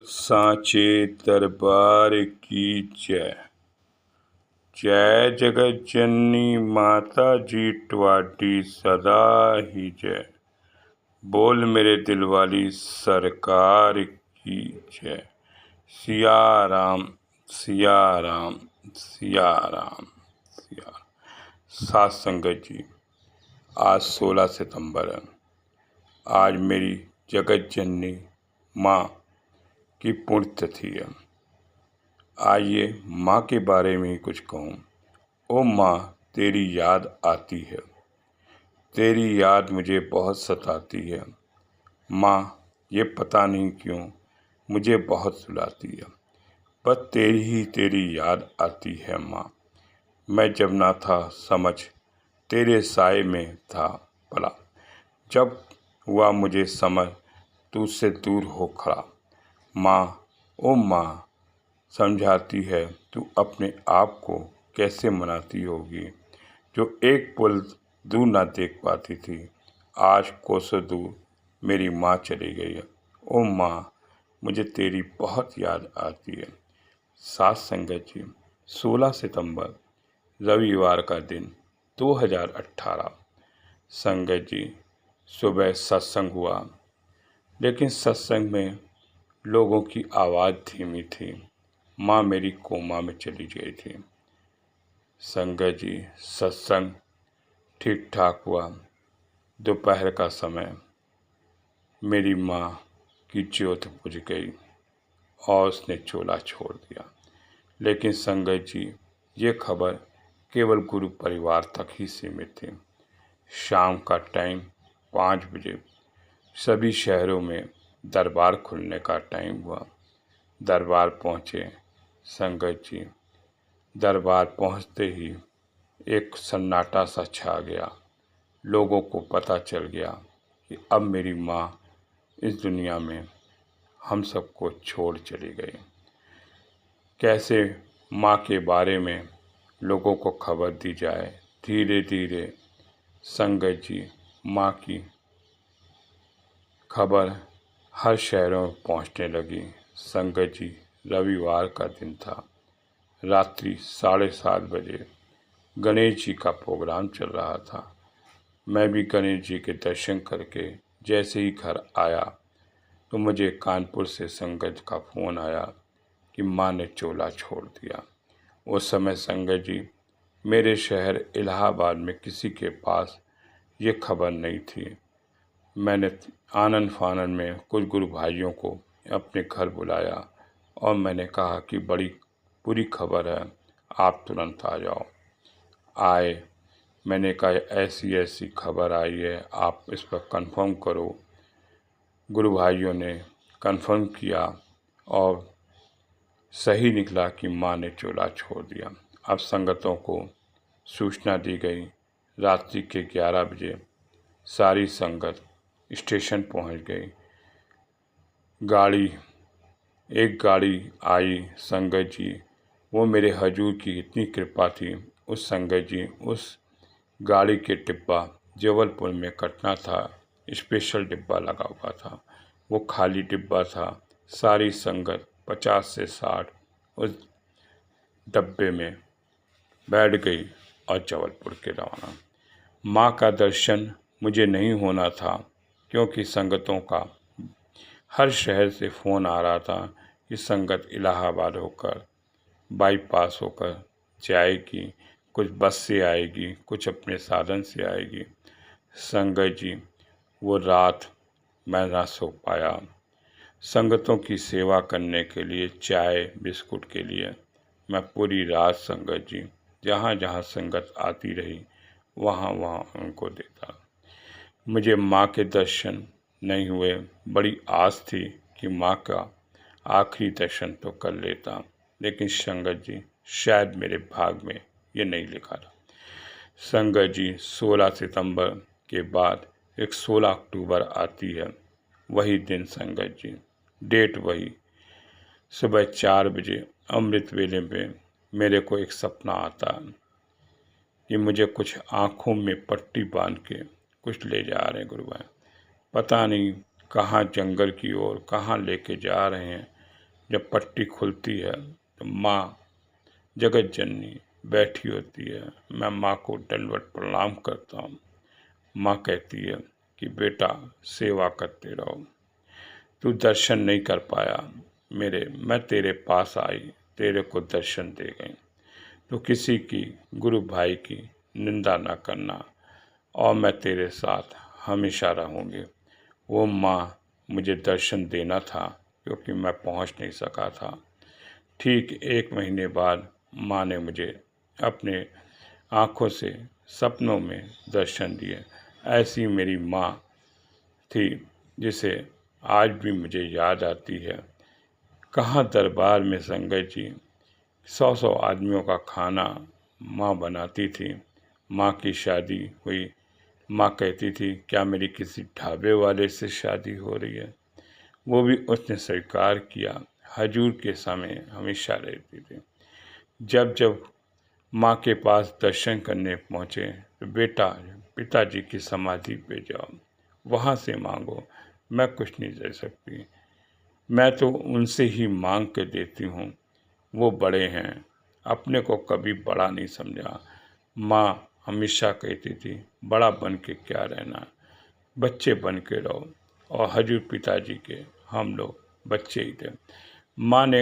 सांचे दरबार की जय। जय जगत जननी माता जी ट्वाडी सदा ही जय। बोल मेरे दिल वाली सरकार की जय। सिया राम सिया राम सिया राम सिया। सात संगत जी, आज 16 सितंबर है। आज मेरी जगत जननी माँ की पुण्यतिथि है। आइए माँ के बारे में ही कुछ कहूँ। ओ माँ, तेरी याद आती है, तेरी याद मुझे बहुत सताती है। माँ, ये पता नहीं क्यों मुझे बहुत सुलाती है। बस तेरी याद आती है माँ। मैं जब ना था समझ, तेरे साए में था पला। जब हुआ मुझे समझ, तू से दूर हो खड़ा। माँ, ओ माँ, समझाती है तू अपने आप को कैसे मनाती होगी, जो एक पल दूर ना देख पाती थी, आज कोसों दूर मेरी माँ चली गई है। ओ माँ, मुझे तेरी बहुत याद आती है। सात संगत जी, 16 सितंबर रविवार का दिन 2018। संगत जी, सुबह सत्संग हुआ, लेकिन सत्संग में लोगों की आवाज़ धीमी थी। माँ मेरी कोमा में चली गई थी। संगत जी, सत्संग ठीक ठाक हुआ। दोपहर का समय मेरी माँ की ज्योत बुझ गई और उसने चोला छोड़ दिया। लेकिन संगत जी, ये खबर केवल गुरु परिवार तक ही सीमित थी। शाम का टाइम 5 बजे सभी शहरों में दरबार खुलने का टाइम हुआ। दरबार पहुँचे संगत जी। दरबार पहुँचते ही एक सन्नाटा सा छा गया। लोगों को पता चल गया कि अब मेरी माँ इस दुनिया में हम सबको छोड़ चली गई। कैसे माँ के बारे में लोगों को खबर दी जाए। धीरे धीरे संगत जी, माँ की खबर हर शहरों में पहुँचने लगी। संगत जी, रविवार का दिन था। रात्रि 7:30 बजे गणेश जी का प्रोग्राम चल रहा था। मैं भी गणेश जी के दर्शन करके जैसे ही घर आया तो मुझे कानपुर से संगत का फ़ोन आया कि माँ ने चोला छोड़ दिया। उस समय संगत जी, मेरे शहर इलाहाबाद में किसी के पास ये खबर नहीं थी। मैंने आनन फानन में कुछ गुरु भाइयों को अपने घर बुलाया और मैंने कहा कि बड़ी बुरी खबर है, आप तुरंत आ जाओ। आए। मैंने कहा ऐसी ऐसी खबर आई है, आप इस पर कंफर्म करो। गुरु भाइयों ने कंफर्म किया और सही निकला कि माँ ने चोला छोड़ दिया। अब संगतों को सूचना दी गई। रात्रि के 11 बजे सारी संगत स्टेशन पहुंच गई। एक गाड़ी आई संगत जी, वो मेरे हजूर की इतनी कृपा थी। उस संगत जी, उस गाड़ी के डिब्बा जबलपुर में कटना था, स्पेशल डिब्बा लगा हुआ था। वो खाली डिब्बा था। सारी संगत 50 से 60 उस डब्बे में बैठ गई और जबलपुर के रवाना। माँ का दर्शन मुझे नहीं होना था, क्योंकि संगतों का हर शहर से फ़ोन आ रहा था कि संगत इलाहाबाद होकर बाईपास होकर जाएगी, कुछ बस से आएगी, कुछ अपने साधन से आएगी। संगत जी, वो रात मैं ना सो पाया। संगतों की सेवा करने के लिए, चाय बिस्कुट के लिए मैं पूरी रात संगत जी, जहाँ जहाँ संगत आती रही वहाँ वहाँ उनको देता। मुझे माँ के दर्शन नहीं हुए। बड़ी आस थी कि माँ का आखिरी दर्शन तो कर लेता, लेकिन संगत जी, शायद मेरे भाग में ये नहीं लिखा था। संगत जी, 16 सितंबर के बाद एक 16 अक्टूबर आती है। वही दिन संगत जी, डेट वही। सुबह 4 बजे अमृत वेले में मेरे को एक सपना आता है कि मुझे कुछ आँखों में पट्टी बांध के कुछ ले जा रहे हैं गुरुभाई। पता नहीं कहाँ, जंगल की ओर कहाँ लेके जा रहे हैं। जब पट्टी खुलती है तो माँ जगत जननी बैठी होती है। मैं माँ को दंडवत प्रणाम करता हूँ। माँ कहती है कि बेटा सेवा करते रहो, तू दर्शन नहीं कर पाया मेरे, मैं तेरे पास आई, तेरे को दर्शन दे गई। तो किसी की गुरु भाई की निंदा ना करना और मैं तेरे साथ हमेशा रहूँगी। वो माँ मुझे दर्शन देना था क्योंकि मैं पहुँच नहीं सका था। ठीक 1 महीने बाद माँ ने मुझे अपने आँखों से सपनों में दर्शन दिए। ऐसी मेरी माँ थी जिसे आज भी मुझे याद आती है। कहाँ दरबार में संगत जी 100-100 आदमियों का खाना माँ बनाती थी। माँ की शादी हुई, माँ कहती थी क्या मेरी किसी ढाबे वाले से शादी हो रही है। वो भी उसने स्वीकार किया। हजूर के समय हमेशा रहती थी। जब जब माँ के पास दर्शन करने पहुँचे तो बेटा पिताजी की समाधि पे जाओ, वहाँ से मांगो, मैं कुछ नहीं दे सकती, मैं तो उनसे ही मांग के देती हूँ, वो बड़े हैं, अपने को कभी बड़ा नहीं समझा। माँ हमेशा कहती थी बड़ा बन के क्या रहना, बच्चे बन के रहो। और हजूर पिताजी के हम लोग बच्चे ही थे। माँ ने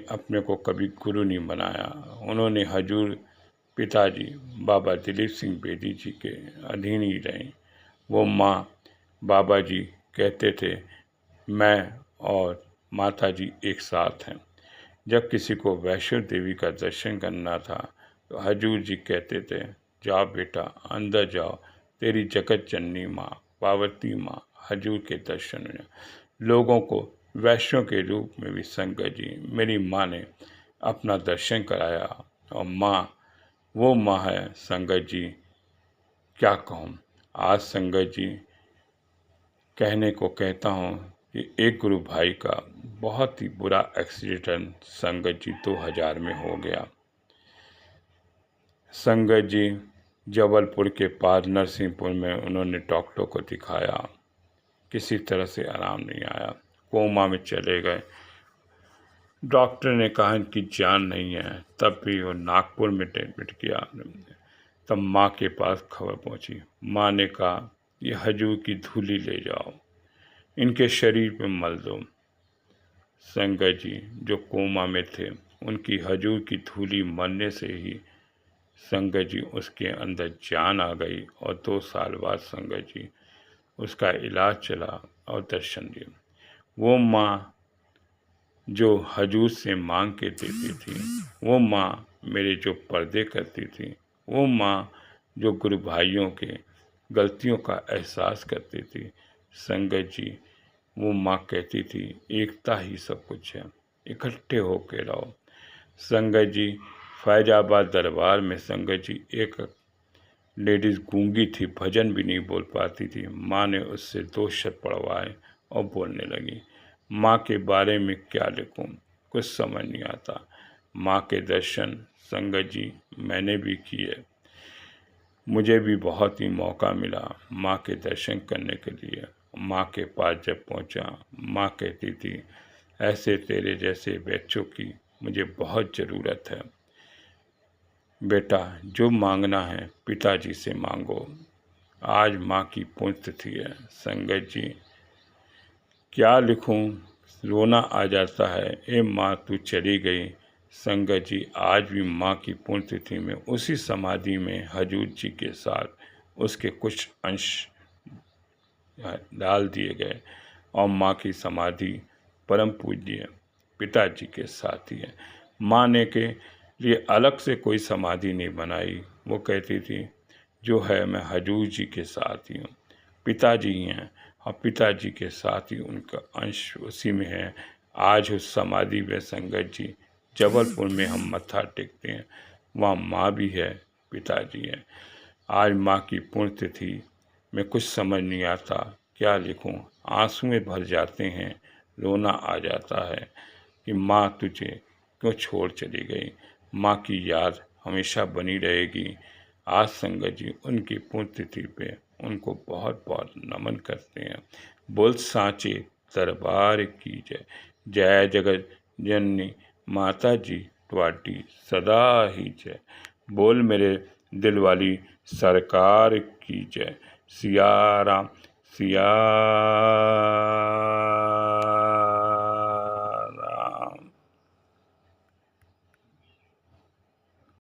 अपने को कभी गुरु नहीं बनाया। उन्होंने हजूर पिताजी बाबा दिलीप सिंह बेदी जी के अधीन ही रहे। वो माँ बाबा जी कहते थे मैं और माता जी एक साथ हैं। जब किसी को वैष्णो देवी का दर्शन करना था तो हजूर जी कहते थे जाओ बेटा अंदर जाओ, तेरी जगत जननी माँ पार्वती माँ हजूर के दर्शन हुए। लोगों को वैष्णो के रूप में भी संगत जी मेरी माँ ने अपना दर्शन कराया। और वो माँ है संगत जी, क्या कहूँ। आज संगत जी कहने को कहता हूँ कि एक गुरु भाई का बहुत ही बुरा एक्सीडेंट संगत जी 2000 में हो गया। संगत जी जबलपुर के पास नरसिंहपुर में उन्होंने डॉक्टर को दिखाया, किसी तरह से आराम नहीं आया, कोमा में चले गए। डॉक्टर ने कहा इनकी जान नहीं है, तब भी वो नागपुर में एडमिट किया। तब माँ के पास खबर पहुंची। माँ ने कहा ये हजूर की धूली ले जाओ, इनके शरीर पे मल दो। संगत जी जो कोमा में थे उनकी हजूर की धूली मलने से ही संगत जी उसके अंदर जान आ गई और 2 साल बाद संगत जी उसका इलाज चला और दर्शन दिए। वो माँ जो हजूर से मांग के देती थी, वो माँ मेरे जो पर्दे करती थी, वो माँ जो गुरु भाइयों के गलतियों का एहसास करती थी। संगत जी वो माँ कहती थी एकता ही सब कुछ है, इकट्ठे होके रहो। संगत जी फैजाबाद दरबार में संगत जी एक लेडीज़ गूंगी थी, भजन भी नहीं बोल पाती थी। माँ ने उससे 2 शब्द पढ़वाए और बोलने लगी। माँ के बारे में क्या लिखूं, कुछ समझ नहीं आता। माँ के दर्शन संगत जी मैंने भी किए, मुझे भी बहुत ही मौका मिला माँ के दर्शन करने के लिए। माँ के पास जब पहुँचा, माँ कहती थी ऐसे तेरे जैसे बच्चों की मुझे बहुत ज़रूरत है। बेटा जो मांगना है पिताजी से मांगो। आज माँ की पुण्यतिथि है। संगत जी क्या लिखूं, रोना आ जाता है। ए माँ तू चली गई। संगत जी आज भी माँ की पुण्यतिथि में उसी समाधि में हजूर जी के साथ उसके कुछ अंश डाल दिए गए और माँ की समाधि परम पूज्य पिताजी के साथ ही है। माँ ने के लिए अलग से कोई समाधि नहीं बनाई। वो कहती थी जो है मैं हजूर जी के साथ ही हूँ, पिताजी ही हैं और पिताजी के साथ ही उनका अंश उसी में है। आज उस समाधि में संगत जी जबलपुर में हम मत्था टेकते हैं, वहाँ माँ भी है, पिताजी हैं। आज माँ की पुण्यतिथि में कुछ समझ नहीं आता, क्या लिखूं, आंसुएं भर जाते हैं, रोना आ जाता है कि माँ तुझे क्यों छोड़ चली गई। माँ की याद हमेशा बनी रहेगी। आज संगत जी उनकी पुण्यतिथि पे उनको बहुत बहुत नमन करते हैं। बोल सांचे दरबार की जय। जय जगत जननी माता जी ਤੁਹਾਡੀ सदा ही जय। बोल मेरे दिल वाली सरकार की जय। सिया राम सिया